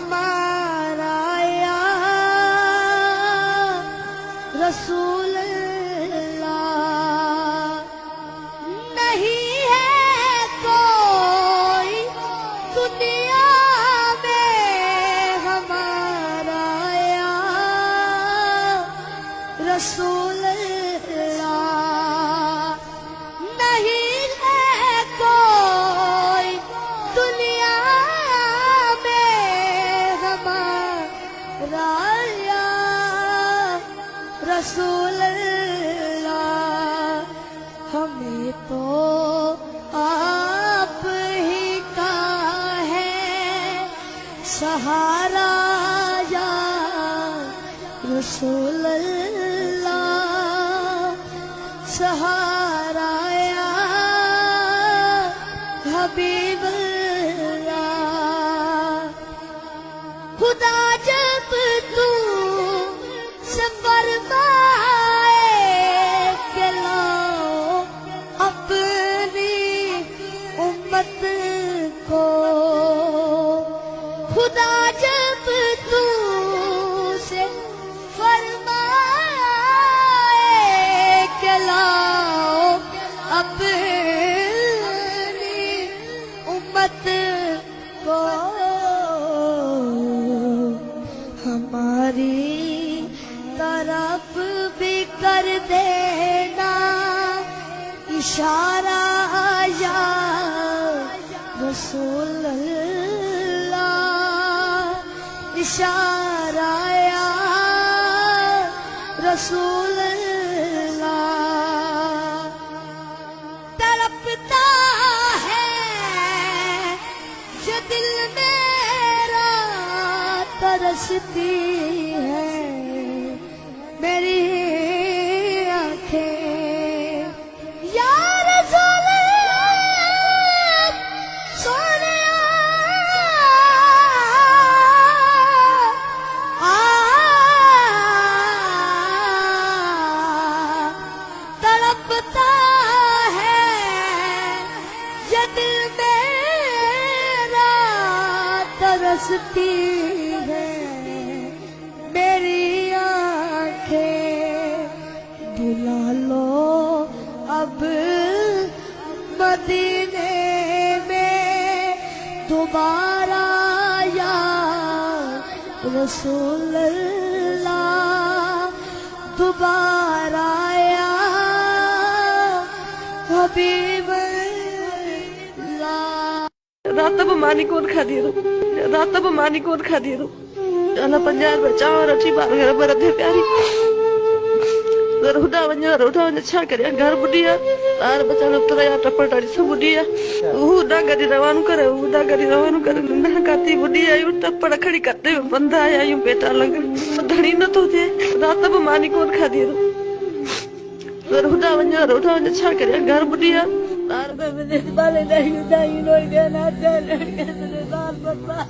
ہمارا یا رسول اللہ نہیں ہے کوئی دنیا میں ہمارا یا رسول اللہ نہیں ہے کوئی دنیا میں ہمارا یا رسول اللہ ہمیں تو آپ ہی کا ہے سہارا یا رسول اللہ سہارا یا حبیب اللہ خدا جب تو سے فرمائے کہ لاؤ اپنی امت کو خدا جب تو سے فرمائے کہ لاؤ اپنی امت کو ہماری طرف بھی کر دینا اشارہ یا رسول اللہ اشارہ یا رسول اللہ تڑپتا ہے جو دل میرا ترستی ہے میری آنکھیں یا رسول اللہ سونیا تڑپتا ہے یہ دل میرا ترستی ہے میری آنکھیں بلا لو اب مدینے میں دوبارہ یا رسول اللہ دوبارہ یا حبیب اللہ رات مانی کون کھا دی رات مانی کون کھا دی اللہ پنجاب بچاؤ رچی بار گھر برد ہے پیاری روڈا ونجا چھا کریا گھر بڈیا آر بچانا تریا ٹپڑ ٹاڑی سب بڈیا وہ نہ گڈی روانو کرے نہ کاتی بڈیا یو ٹپڑ کھڑی کرتے بندہ آیا یو بیٹا لگ دھڑی نہ تو دے رات مانی کون کھا دی روڈا ونجا چھا کریا گھر بڈیا آر میں بالے نہیں نوئی دینا چل لڑکے سے بال بپا